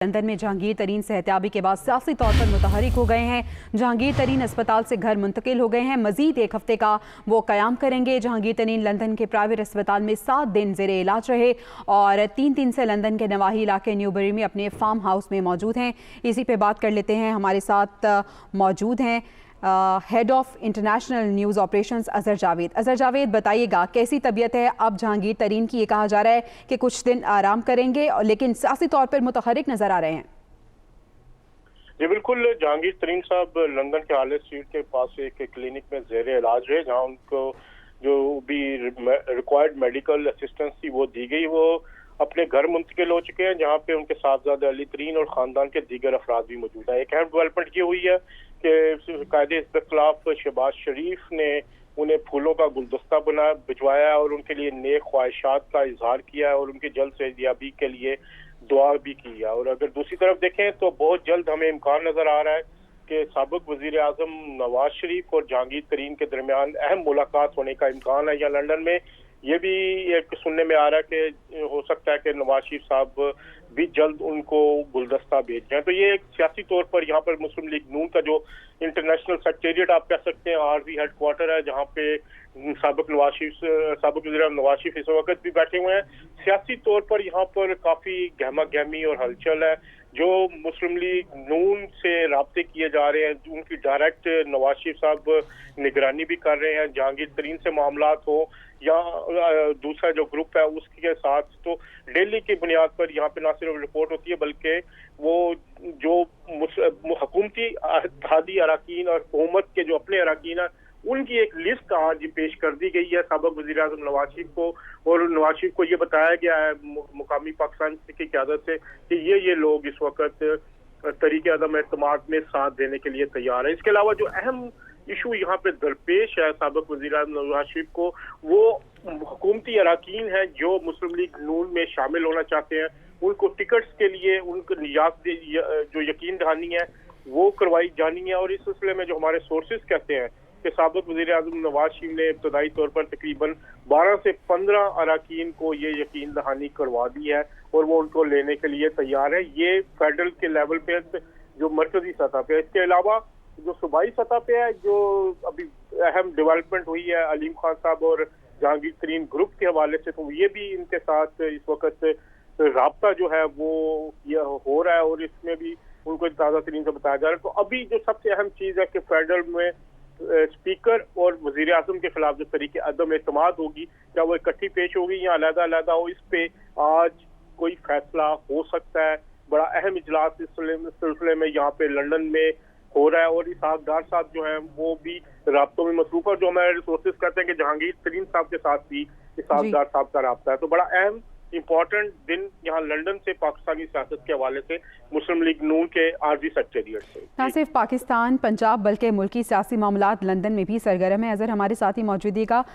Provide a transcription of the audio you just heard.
London में जहांगीर तरीन सेहतियाबी के बाद सियासी तौर पर मुतहरिक हो गए हैं। जहांगीर तरीन अस्पताल से घर मुंतकिल हो गए हैं। मजीद एक हफ्ते का वो क़याम करेंगे। जहांगीर तरीन लंदन के प्राइवेट अस्पताल में 7 दिन ज़ेरे इलाज रहे और 3 दिन से लंदन के नवाही इलाके न्यूबरी में अपने फार्म हाउस में मौजूद हैं। इसी पे बात कर लेते हैं। हमारे साथ मौजूद हैं head of international news operations Azhar Javed. Azhar Javed, बताइएगा कैसी तबीयत है अब जहांगीर तरीन की? ये कहा जा रहा है कि कुछ दिन आराम करेंगे, लेकिन सियासी तौर पर मुतहरिक नजर आ रहे हैं। जी बिल्कुल, जहांगीर तरीन साहब लंदन के हाले स्ट्रीट के पास एक क्लिनिक में ज़ेरे इलाज है, जहां उनको जो भी रिक्वायर्ड मेडिकल असिस्टेंस थी वो दी गई। वो अपने घर मुंतकिल हो चुके हैं, जहां पे उनके साहबजादे अली तरीन और ख़ानदान के दीगर अफराद भी मौजूद है। एक अहम डेवलपमेंट ये हुई है कि कायदे के खिलाफ शहबाज शरीफ ने उन्हें फूलों का गुलदस्ता भिजवाया और उनके लिए नेक ख्वाहिशात का इजहार किया और उनकी जल्द सेहतयाबी के लिए दुआ भी की है। और अगर दूसरी तरफ देखें तो बहुत जल्द हमें इम्कान नजर आ रहा है कि साबिक वजीर आजम नवाज शरीफ और जहांगीर तरीन के दरमियान अहम मुलाकात होने का इम्कान है। या लंदन में ये भी एक सुनने में आ रहा है कि हो सकता है कि नवाज शरीफ साहब भी जल्द उनको गुलदस्ता भेज जाए। तो ये एक सियासी तौर पर यहाँ पर मुस्लिम लीग नून का जो इंटरनेशनल सेक्रेटेरिएट आप कह सकते हैं, आरजी हेडक्वार्टर है, जहाँ पे साबिक वज़ीर आज़म नवाज शरीफ इस वक्त भी बैठे हुए हैं। सियासी तौर पर यहाँ पर काफी गहमा गहमी और हलचल है। जो मुस्लिम लीग नून से राब्ते किए जा रहे हैं, उनकी डायरेक्ट नवाज शरीफ साहब निगरानी भी कर रहे हैं। जहांगीर तरीन से मामलात हो या दूसरा जो ग्रुप है उसके साथ, तो डेली की बुनियाद पर यहाँ पे ना सिर्फ रिपोर्ट होती है बल्कि वो जो हुकूमती इत्तेहादी अराकीन और हुकूमत के जो अपने अराकीन है उनकी एक लिस्ट आज पेश कर दी गई है साबिक वज़ीर आज़म नवाज शरीफ को। और नवाज शरीफ को ये बताया गया है मुकामी पाकिस्तान की क़यादत से कि ये लोग इस वक्त तरीके अदम एतमाद में साथ देने के लिए तैयार है। इसके अलावा जो अहम इशू यहाँ पे दरपेश है साबिक वज़ीर आज़म नवाज शरीफ को, वो हुकूमती अराकीन है जो मुस्लिम लीग नून में शामिल होना चाहते हैं। उनको टिकट्स के लिए उनको जो यकीन दहानी है वो करवाई जानी है। और इस सिलसिले में जो हमारे सोर्सेज कहते हैं कि साबिक वज़ीर आज़म नवाज शरीफ ने इब्तदाई तौर पर तकरीबन 12 से 15 अराकीन को ये यकीन दहानी करवा दी है और वो उनको लेने के लिए तैयार है। ये फेडरल के लेवल पे जो मरकजी सतह पे है। इसके अलावा जो सूबाई सतह पे है, जो अभी अहम डेवलपमेंट हुई है अलीम खान साहब और जहांगीर तरीन ग्रुप के हवाले से, तो ये भी इनके साथ इस वक्त राब्ता जो है वो हो रहा है और इसमें भी उनको ताज़ा तरीन से बताया जा रहा है। तो अभी जो सबसे अहम चीज़ है कि फेडरल में स्पीकर और वजीर आजम के खिलाफ जो तरीके अदम एतमाद होगी, क्या वो इकट्ठी पेश होगी या अलग-अलग हो, इस पे आज कोई फैसला हो सकता है। बड़ा अहम इजलास इस सिलसिले में यहाँ पे लंदन में हो रहा है और इसहाक डार साहब जो हैं वो भी राब्तों में मसरूफ है। जो हमारे रिसोर्सेज कहते हैं कि जहांगीर तरीन साहब के साथ भी इसहाक डार साहब का राब्ता है। तो बड़ा अहम इम्पोर्टेंट दिन यहाँ लंदन से पाकिस्तानी सियासत के हवाले से मुस्लिम लीग नून के आरजी सेक्रेटेरिएट से न सिर्फ पाकिस्तान पंजाब बल्कि मुल्की सियासी मामलात लंदन में भी सरगर्म है। अजहर, हमारे साथ ही मौजूदगी का